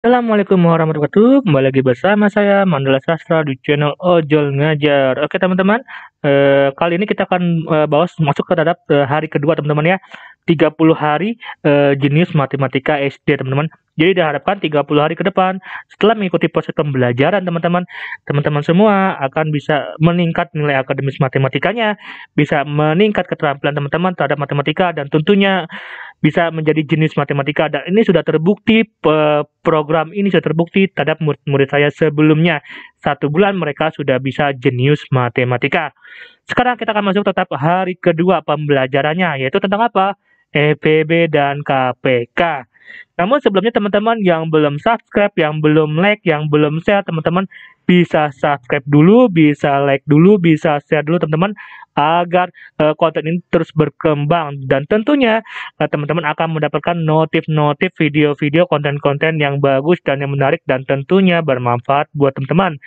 Assalamualaikum warahmatullahi wabarakatuh. Kembali lagi bersama saya Mandala Sastra di channel Ojol Ngajar. Oke teman-teman, kali ini kita akan masuk ke tahap hari kedua teman-teman ya. 30 hari jenius matematika SD teman-teman. Jadi diharapkan 30 hari ke depan setelah mengikuti proses pembelajaran teman-teman semua akan bisa meningkat nilai akademis matematikanya, bisa meningkat keterampilan teman-teman terhadap matematika dan tentunya bisa menjadi jenius matematika. Dan ini sudah terbukti, program ini sudah terbukti terhadap murid-murid saya sebelumnya. 1 bulan mereka sudah bisa jenius matematika. Sekarang kita akan masuk tetap hari kedua pembelajarannya, yaitu tentang apa? EPB dan KPK. Namun sebelumnya teman-teman yang belum subscribe, yang belum like, yang belum share, teman-teman bisa subscribe dulu, bisa like dulu, bisa share dulu teman-teman, agar konten ini terus berkembang. Dan tentunya teman-teman akan mendapatkan notif-notif video-video konten-konten yang bagus dan yang menarik dan tentunya bermanfaat buat teman-teman.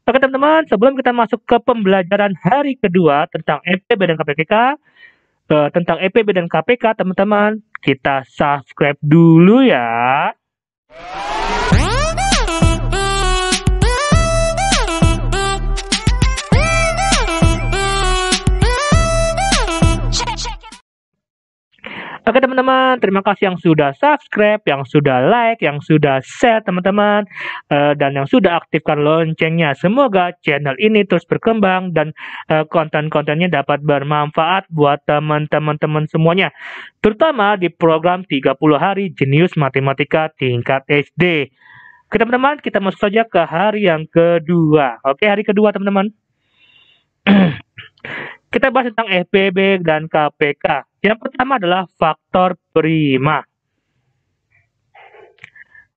Oke teman-teman, sebelum kita masuk ke pembelajaran hari kedua tentang EPB dan KPK, teman-teman, kita subscribe dulu ya. Oke teman-teman, terima kasih yang sudah subscribe, yang sudah like, yang sudah share teman-teman, dan yang sudah aktifkan loncengnya. Semoga channel ini terus berkembang dan konten-kontennya dapat bermanfaat buat teman-teman semuanya. Terutama di program 30 hari jenius matematika tingkat SD. Oke teman-teman, kita masuk saja ke hari yang kedua. Oke, hari kedua teman-teman. Kita bahas tentang EPB dan KPK. Yang pertama adalah faktor prima.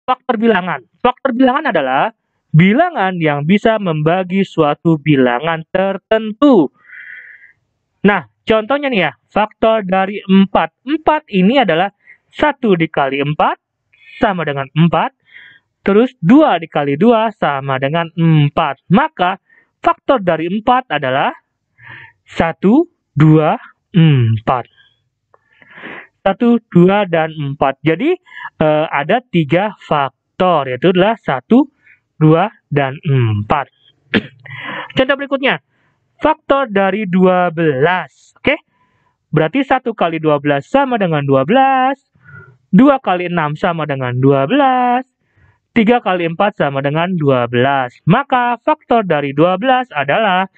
Faktor bilangan. Faktor bilangan adalah bilangan yang bisa membagi suatu bilangan tertentu. Nah, contohnya nih ya, faktor dari 4. 4 ini adalah 1 dikali 4 sama dengan 4. Terus 2 dikali 2 sama dengan 4. Maka faktor dari 4 adalah 1, 2, 4. 1, 2, dan 4. Jadi ada 3 faktor, yaitu adalah 1, 2, dan 4. Contoh berikutnya, faktor dari 12. Oke, berarti 1 kali 12 sama dengan 12, 2 kali 6 sama dengan 12, 3 kali 4 sama dengan 12. Maka faktor dari 12 adalah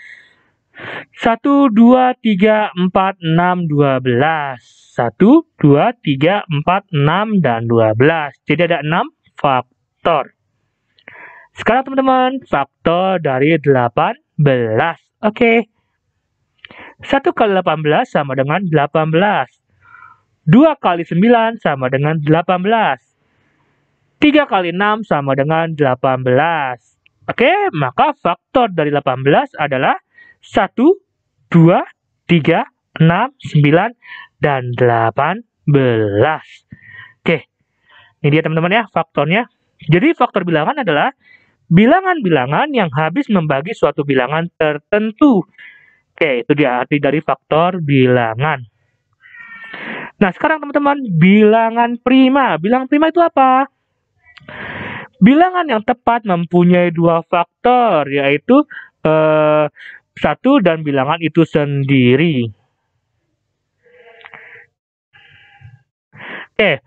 1, 2, 3, 4, 6, 12. 1, 2, 3, 4, 6, dan 12. Jadi ada 6 faktor. Sekarang teman-teman, faktor dari 18. Oke. 1 kali 18 sama dengan 18. 2 kali 9 sama dengan 18. 3 kali 6 sama dengan 18. Oke, maka faktor dari 18 adalah 1, 2, 3, 6, 9, dan 18. Oke, ini dia teman-teman ya faktornya. Jadi faktor bilangan adalah bilangan-bilangan yang habis membagi suatu bilangan tertentu. Oke, itu dia arti dari faktor bilangan. Nah, sekarang teman-teman, bilangan prima. Bilangan prima itu apa? Bilangan yang tepat mempunyai 2 faktor, yaitu 1 dan bilangan itu sendiri. Oke,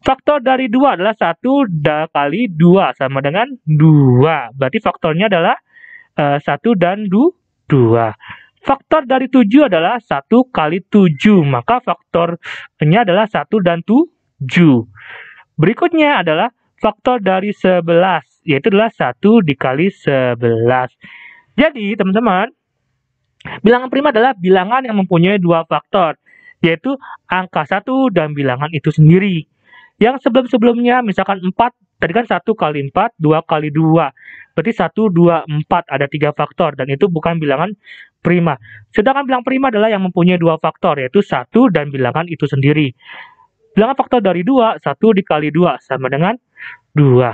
faktor dari 2 adalah 1 kali 2 sama dengan 2. Berarti faktornya adalah 1 dan 2. Faktor dari 7 adalah 1 kali 7. Maka faktornya adalah 1 dan 7. Berikutnya adalah faktor dari 11, yaitu adalah 1 dikali 11. Jadi, teman-teman, bilangan prima adalah bilangan yang mempunyai 2 faktor, yaitu angka 1 dan bilangan itu sendiri. Yang sebelum-sebelumnya, misalkan 4, tadi kan 1 kali 4, 2 kali 2. Berarti 1, 2, 4, ada 3 faktor, dan itu bukan bilangan prima. Sedangkan bilangan prima adalah yang mempunyai 2 faktor, yaitu 1 dan bilangan itu sendiri. Bilangan faktor dari 2, 1 dikali 2 sama dengan 2.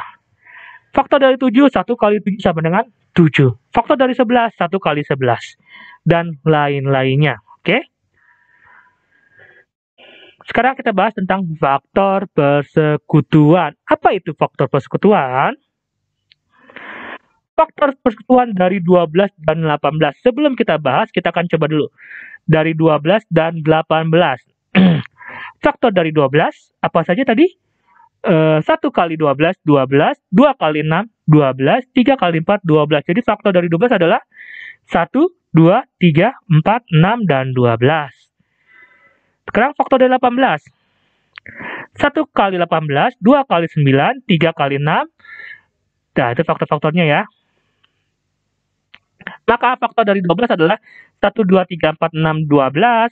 Faktor dari 7, 1 kali 7 sama dengan 7. Faktor dari 11, 1 kali 11. Dan lain-lainnya. Oke? Sekarang kita bahas tentang faktor persekutuan. Apa itu faktor persekutuan? Faktor persekutuan dari 12 dan 18. Sebelum kita bahas, kita akan coba dulu. Dari 12 dan 18. Faktor dari 12, apa saja tadi? 1 kali 12, 12. 2 kali 6, 12. 3 kali 4, 12. Jadi faktor dari 12 adalah 1, 2, 3, 4, 6, dan 12. Sekarang faktor dari 18. 1 kali 18, 2 kali 9, 3 kali 6. Nah, itu faktor-faktornya ya. Maka faktor dari 12 adalah 1, 2, 3, 4, 6, 12.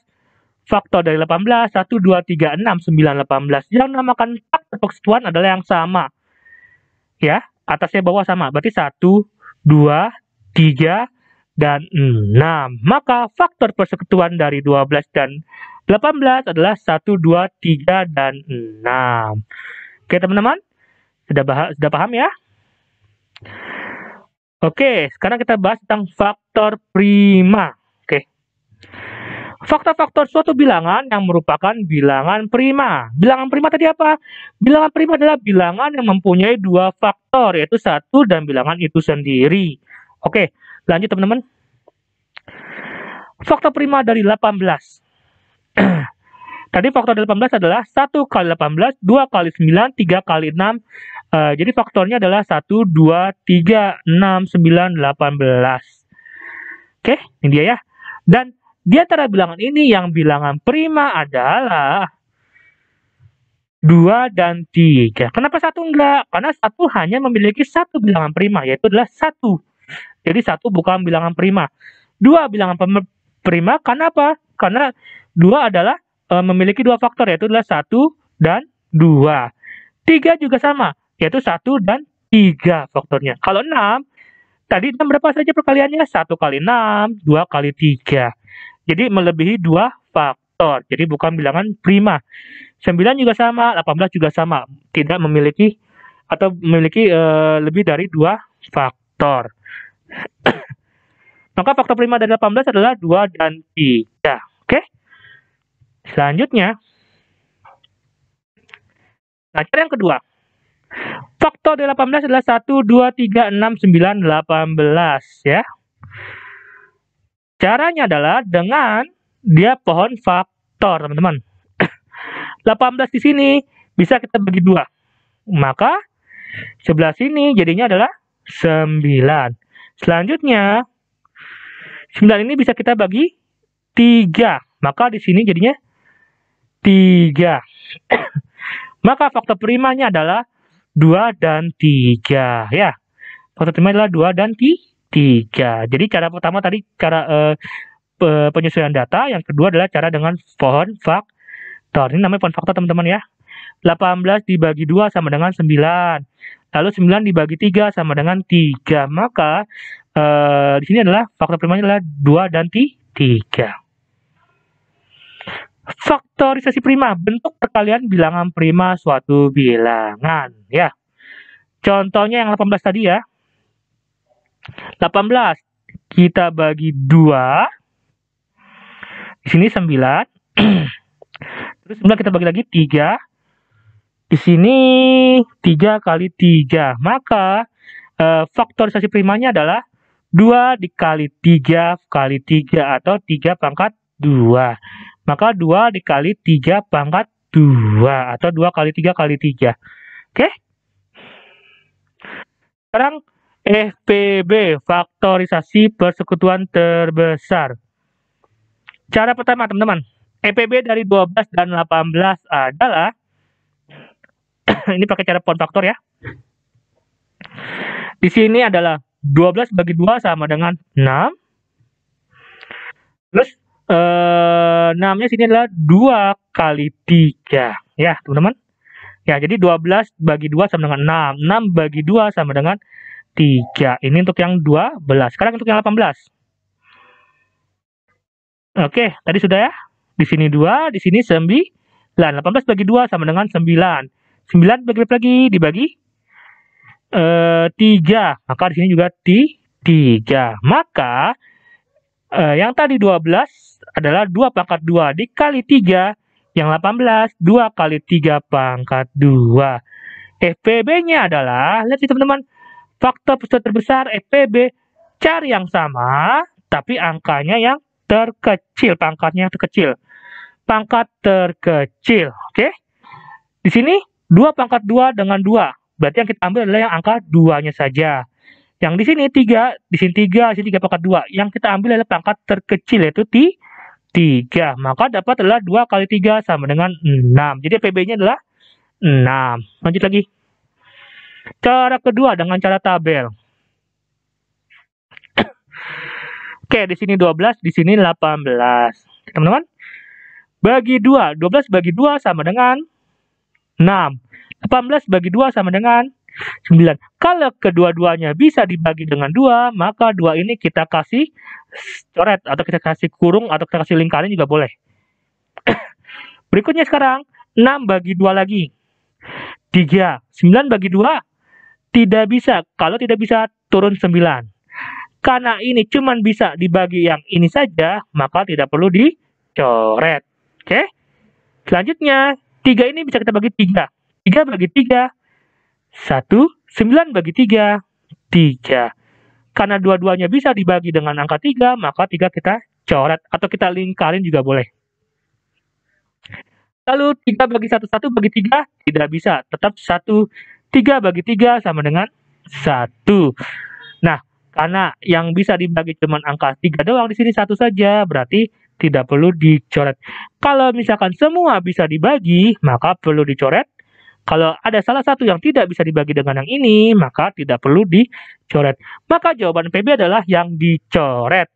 Faktor dari 18, 1, 2, 3, 6, 9, 18. Yang namakan faktor persekutuan adalah yang sama. Ya, atasnya bawah sama. Berarti 1, 2, 3, dan 6. Maka faktor persekutuan dari 12 dan 18 adalah 1, 2, 3, dan 6. Oke teman-teman, sudah paham ya? Oke, sekarang kita bahas tentang faktor prima. Oke. Faktor-faktor suatu bilangan yang merupakan bilangan prima. Bilangan prima tadi apa? Bilangan prima adalah bilangan yang mempunyai dua faktor, yaitu 1 dan bilangan itu sendiri. Oke, lanjut teman-teman. Faktor prima dari 18. Tadi faktor dari 18 adalah 1 kali 18, 2 kali 9, 3 kali 6. Jadi faktornya adalah 1, 2, 3, 6, 9, 18. Oke, ini dia ya. Dan di antara bilangan ini yang bilangan prima adalah 2 dan 3. Kenapa 1 enggak? Karena 1 hanya memiliki satu bilangan prima, yaitu adalah 1. Jadi 1 bukan bilangan prima. 2 bilangan prima, karena apa? Karena 2 adalah memiliki dua faktor, yaitu adalah 1 dan 2. 3 juga sama, yaitu 1 dan 3 faktornya. Kalau 6, tadi 6 berapa saja perkaliannya? 1 kali 6, 2 kali 3. Jadi melebihi 2 faktor. Jadi bukan bilangan prima. 9 juga sama, 18 juga sama. Tidak memiliki atau memiliki lebih dari 2 faktor. Maka faktor prima dari 18 adalah 2 dan 3. Oke? Selanjutnya, nah cara yang kedua. Faktor dari 18 adalah 1, 2, 3, 6, 9, 18 ya. Caranya adalah dengan dia pohon faktor, teman-teman. 18 di sini bisa kita bagi 2. Maka sebelah sini jadinya adalah 9. Selanjutnya 9 ini bisa kita bagi 3. Maka di sini jadinya 3. Maka faktor primanya adalah 2 dan 3 ya. Faktor prima adalah 2 dan 3. Jadi cara pertama tadi cara penyesuaian data, yang kedua adalah cara dengan pohon faktor. Ini namanya pohon faktor teman-teman ya. 18 dibagi 2 sama dengan 9. Lalu 9 dibagi 3 sama dengan 3. Maka di sini adalah faktor primanya adalah 2 dan 3. Faktorisasi prima, bentuk perkalian bilangan prima suatu bilangan ya. Contohnya yang 18 tadi ya. 18 kita bagi 2. Di sini 9. Terus 9 kita bagi lagi 3. Di sini 3 kali 3. Maka faktorisasi primanya adalah 2 dikali 3 kali 3 atau 3 pangkat 2. Maka 2 dikali 3 pangkat 2 atau 2 kali 3 kali 3. Oke? Sekarang FPB, faktorisasi persekutuan terbesar. Cara pertama teman-teman, FPB dari 12 dan 18 adalah ini pakai cara pohon faktor ya. Di sini adalah 12 bagi 2 sama dengan 6. Terus 6-nya sini adalah 2 kali 3 ya teman-teman. Ya, jadi 12 bagi 2 sama dengan 6. 6 bagi 2 sama dengan 3. Ini untuk yang 12. Sekarang untuk yang 18. Oke, tadi sudah ya. Di sini 2, di sini 9. 18 bagi 2 sama dengan 9. 9 bagi lagi dibagi 3. Maka di sini juga 3. Maka yang tadi 12 adalah 2 pangkat 2 dikali 3 Yang 18, 2 kali 3 pangkat 2. FPB-nya adalah, lihat sih teman-teman, faktor persekutuan terbesar FPB, cari yang sama, tapi angkanya yang terkecil, pangkatnya yang terkecil. Pangkat terkecil, oke? Di sini 2 pangkat 2 dengan 2. Berarti yang kita ambil adalah yang angka 2-nya saja. Yang di sini 3, di sini 3, di sini 3 pangkat 2. Yang kita ambil adalah pangkat terkecil, yaitu 3. Maka dapat adalah 2 kali 3 sama dengan 6. Jadi PB-nya adalah 6. Lanjut lagi. Cara kedua dengan cara tabel. Oke, di sini 12, di sini 18. Teman-teman, bagi 2. 12 bagi 2 sama dengan 6. 18 bagi 2 sama dengan 9. Kalau kedua-duanya bisa dibagi dengan 2, maka 2 ini kita kasih coret, atau kita kasih kurung, atau kita kasih lingkaran juga boleh. Berikutnya sekarang, 6 bagi 2 lagi. 3. 9 bagi 2. Tidak bisa. Kalau tidak bisa, turun 9. Karena ini cuma bisa dibagi yang ini saja, maka tidak perlu dicoret. Oke? Selanjutnya, 3 ini bisa kita bagi 3. 3 bagi 3. 1, 9 bagi 3, 3. Karena dua-duanya bisa dibagi dengan angka 3, maka 3 kita coret, atau kita lingkarin juga boleh. Lalu 3 bagi 1, 1 bagi 3, tidak bisa, tetap 1. 3 bagi 3 sama dengan 1. Nah, karena yang bisa dibagi cuma angka 3 doang, di sini 1 saja, berarti tidak perlu dicoret. Kalau misalkan semua bisa dibagi, maka perlu dicoret. Kalau ada salah satu yang tidak bisa dibagi dengan yang ini, maka tidak perlu dicoret. Maka jawaban PB adalah yang dicoret.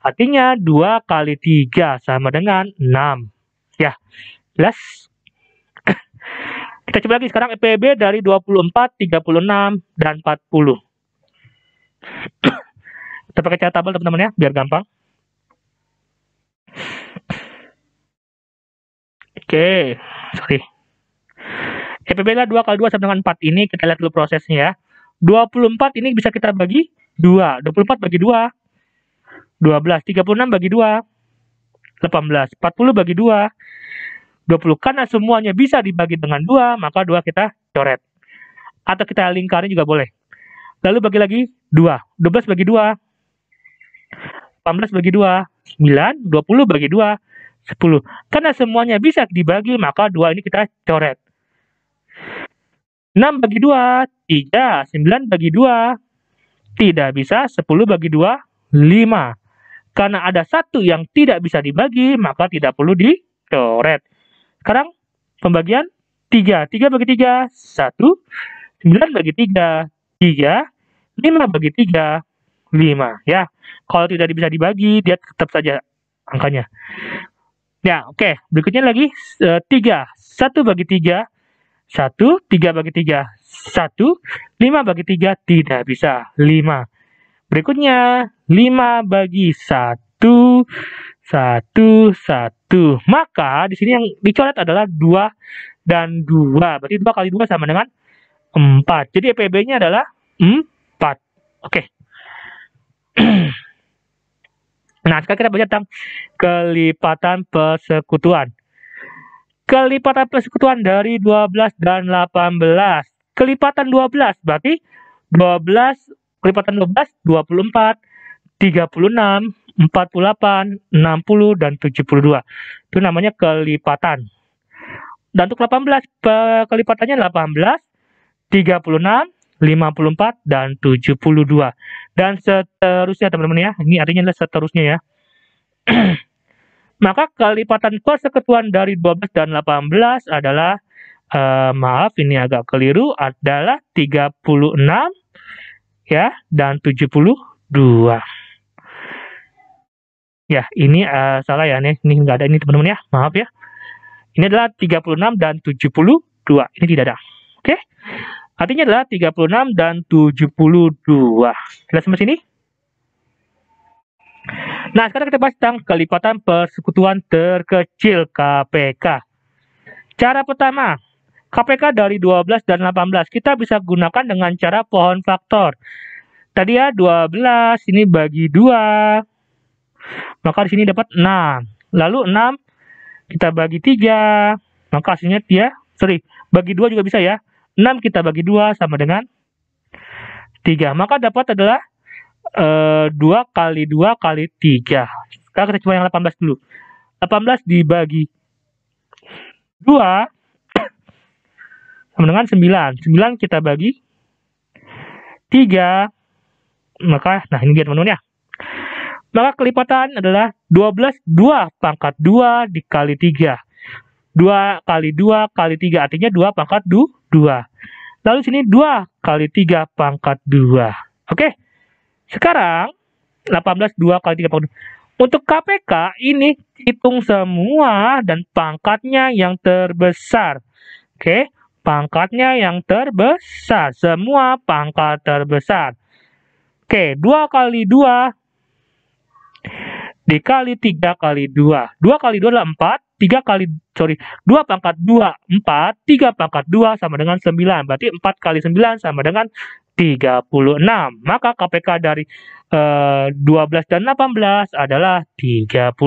Artinya 2 kali 3 sama dengan 6. Ya, jelas? Kita coba lagi sekarang PB dari 24, 36, dan 40. Kita pakai cara tabel teman-teman ya, biar gampang. Oke, sorry. FPB lah 2 kali 2 sama dengan 4. Ini kita lihat dulu prosesnya ya. 24 ini bisa kita bagi 2. 24 bagi 2. 12. 36 bagi 2. 18. 40 bagi 2. 20. Karena semuanya bisa dibagi dengan 2, maka 2 kita coret. Atau kita lingkarin juga boleh. Lalu bagi lagi 2. 12 bagi 2. 18 bagi 2. 9. 20 bagi 2. 10. Karena semuanya bisa dibagi, maka 2 ini kita coret. 6 bagi 2, 3. 9 bagi 2, tidak bisa. 10 bagi 2, 5. Karena ada satu yang tidak bisa dibagi, maka tidak perlu dicoret. Sekarang pembagian 3. 3 bagi 3, 1. 9 bagi 3, 3. 5 bagi 3, 5. Ya, kalau tidak bisa dibagi, dia tetap saja angkanya. Ya, oke. Berikutnya lagi 3. 1 bagi 3, 1. 3 bagi 3, 1. 5 bagi 3, tidak bisa. 5. Berikutnya 5 bagi 1, 1, 1. Maka di sini yang dicoret adalah 2 dan 2. Berarti 2 kali 2 sama dengan 4. Jadi PB-nya adalah 4. Oke. Nah, sekarang kita belajar tentang kelipatan persekutuan. Kelipatan persekutuan dari 12 dan 18. Kelipatan 12 berarti 12 kelipatan 12 24, 36, 48, 60 dan 72. Itu namanya kelipatan. Dan untuk 18 kelipatannya 18, 36, 54 dan 72. Dan seterusnya teman-teman ya. Ini artinya adalah seterusnya ya. Maka kelipatan persekutuan dari 12 dan 18 adalah maaf ini agak keliru, adalah 36 ya dan 72. Ya, ini salah ya, ini enggak ada ini teman-teman ya. Maaf ya. Ini adalah 36 dan 72. Ini tidak ada. Oke? Artinya adalah 36 dan 72. Jelas sampai sini? Nah, sekarang kita bahas tentang kelipatan persekutuan terkecil KPK. Cara pertama, KPK dari 12 dan 18 kita bisa gunakan dengan cara pohon faktor. Tadi ya 12 ini bagi 2. Maka di sini dapat 6. Lalu 6 kita bagi 3, maka hasilnya bagi 2 juga bisa ya. 6 kita bagi 2 sama dengan 3. Maka dapat adalah 2 kali 2 kali 3. Sekarang kita coba yang 18 dulu. 18 dibagi 2 sama dengan 9. 9 kita bagi 3. Maka, nah ini dia teman-teman ya. Maka kelipatan adalah 12, 2 pangkat 2 dikali 3. 2 kali 2 kali 3, artinya 2 pangkat 2. Lalu sini 2 kali 3 pangkat 2. Oke. Sekarang 18 2 kali 3 pangkat 2. Untuk KPK ini hitung semua dan pangkatnya yang terbesar. Oke, pangkatnya yang terbesar, semua pangkat terbesar. Oke, 2 kali 2 dikali 3 kali 2. 2 kali 2 adalah 4, 2 pangkat 2, 4, 3 pangkat 2 sama dengan 9. Berarti 4 kali 9 sama dengan 36. Maka KPK dari 12 dan 18 adalah 36.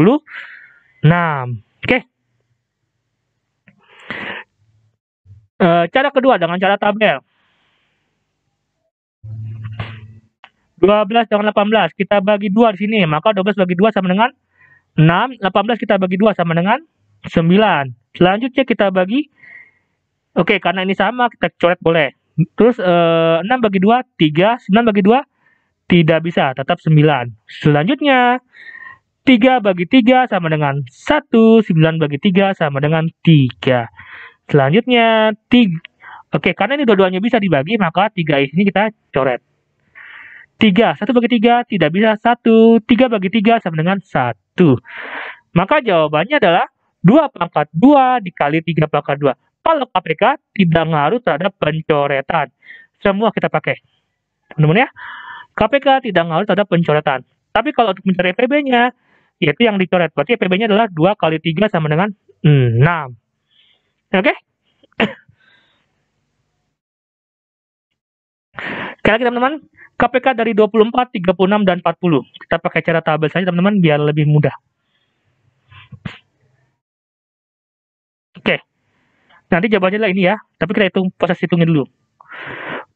Oke. Cara kedua dengan cara tabel. 12 dengan 18, kita bagi 2 di sini, maka 12 bagi 2 sama dengan 6, 18 kita bagi 2 sama dengan 9. Selanjutnya kita bagi, oke, karena ini sama, kita coret boleh. Terus 6 bagi 2, 3, 9 bagi 2, tidak bisa, tetap 9. Selanjutnya, 3 bagi 3 sama dengan 1, 9 bagi 3 sama dengan 3. Selanjutnya, 3, oke, karena ini dua-duanya bisa dibagi, maka 3 ini kita coret. 3, 1 bagi 3 tidak bisa 1, 3 bagi 3 sama dengan 1. Maka jawabannya adalah 2 pangkat 2 dikali 3 pangkat 2. Kalau KPK tidak ngaruh terhadap pencoretan. Semua kita pakai. Teman-teman ya, KPK tidak ngaruh terhadap pencoretan. Tapi kalau untuk mencari PB-nya, yaitu yang dicoret. Berarti PB-nya adalah 2 kali 3 sama dengan 6. Oke? Sekali lagi teman-teman, KPK dari 24, 36, dan 40. Kita pakai cara tabel saja teman-teman, biar lebih mudah. Oke. Nanti jawabannya adalah ini ya, tapi kita hitung, proses hitungnya dulu.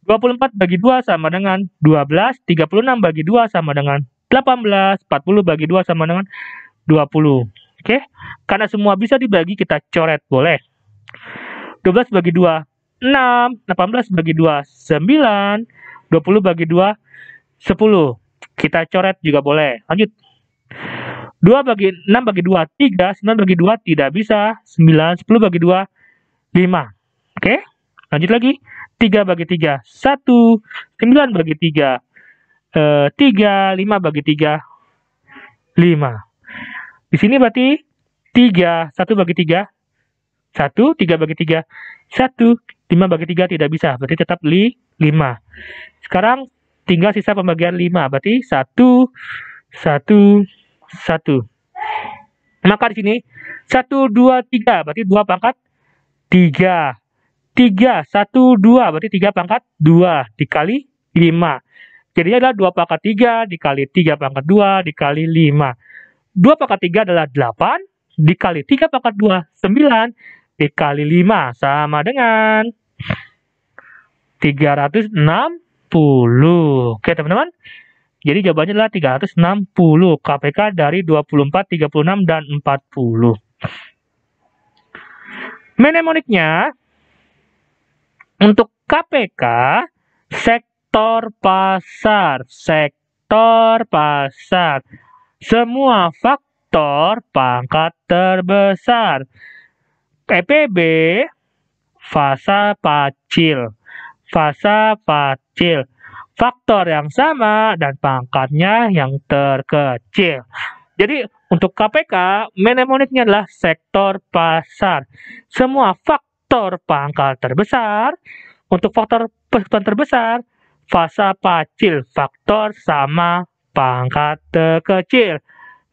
24 bagi 2 sama dengan 12, 36 bagi 2 sama dengan 18, 40 bagi 2 sama dengan 20. Oke, karena semua bisa dibagi, kita coret, boleh. 12 bagi 2, 6, 18 bagi 2, 9, 20 bagi 2, 10. Kita coret juga boleh. Lanjut. 6 bagi 2, 3, 9 bagi 2, tidak bisa. 9, 10 bagi 2, 5. Oke, lanjut lagi. 3 bagi 3, 1, 9 bagi 3, 3, 5 bagi 3, 5. Di sini berarti 3, 1 bagi 3, 1, 3 bagi 3, 1, 5 bagi 3 tidak bisa, berarti tetap 5. Sekarang tinggal sisa pembagian 5, berarti 1, 1, 1. Maka di sini 1, 2, 3, berarti 2 pangkat 3. 3, 1, 2, berarti 3 pangkat 2 dikali 5. Jadinya adalah 2 pangkat 3 dikali 3 pangkat 2 dikali 5. 2 pangkat 3 adalah 8, dikali 3 pangkat 2, 9, dikali 5, sama dengan 360. Oke teman-teman, jadi jawabannya adalah 360. KPK dari 24, 36, dan 40. Mnemoniknya, untuk KPK, sektor pasar. Sektor pasar. Semua faktor pangkat terbesar. PB, fasa pacil. Fasa pacil. Faktor yang sama dan pangkatnya yang terkecil. Jadi untuk KPK, mnemoniknya adalah sektor pasar. Semua faktor pangkat terbesar. Untuk faktor persekutuan terbesar, fasa pacil. Faktor sama pangkat terkecil.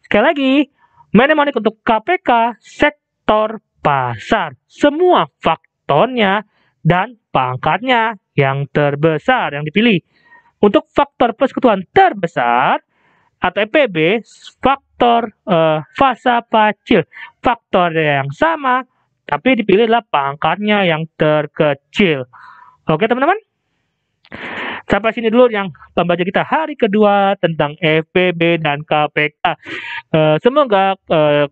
Sekali lagi, mnemonik untuk KPK, sektor pasar. Semua faktornya dan pangkatnya yang terbesar yang dipilih. Untuk faktor persekutuan terbesar, atau FPB, faktor fasa kecil, faktor yang sama, tapi dipilihlah pangkatnya yang terkecil. Oke teman-teman? Sampai sini dulu yang pembelajaran kita hari kedua tentang FPB dan KPK. Semoga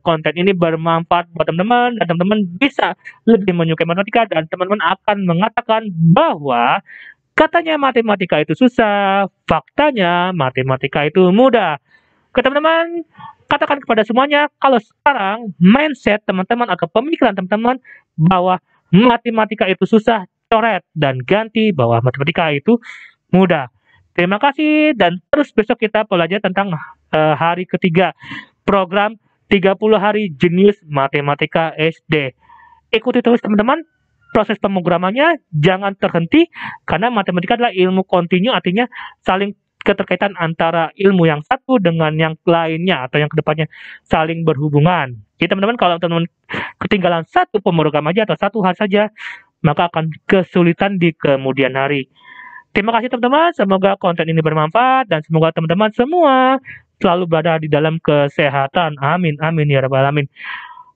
konten ini bermanfaat buat teman-teman dan teman-teman bisa lebih menyukai matematika dan teman-teman akan mengatakan bahwa katanya matematika itu susah, faktanya matematika itu mudah. Oke teman-teman, katakan kepada semuanya kalau sekarang mindset teman-teman atau pemikiran teman-teman bahwa matematika itu susah, coret dan ganti bahwa matematika itu mudah. Terima kasih dan terus besok kita belajar tentang hari ketiga program 30 hari jenius matematika SD. Ikuti terus teman-teman proses pemrogramannya, jangan terhenti karena matematika adalah ilmu kontinu, artinya saling keterkaitan antara ilmu yang satu dengan yang lainnya atau yang kedepannya saling berhubungan. Jadi teman-teman kalau teman-teman ketinggalan satu pemrogram aja atau satu hal saja, maka akan kesulitan di kemudian hari. Terima kasih teman-teman, semoga konten ini bermanfaat dan semoga teman-teman semua selalu berada di dalam kesehatan. Amin, amin ya rabbal alamin.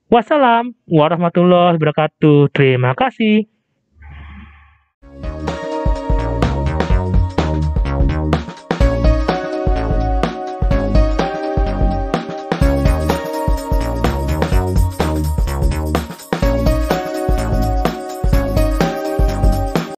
Wassalam warahmatullahi wabarakatuh. Terima kasih.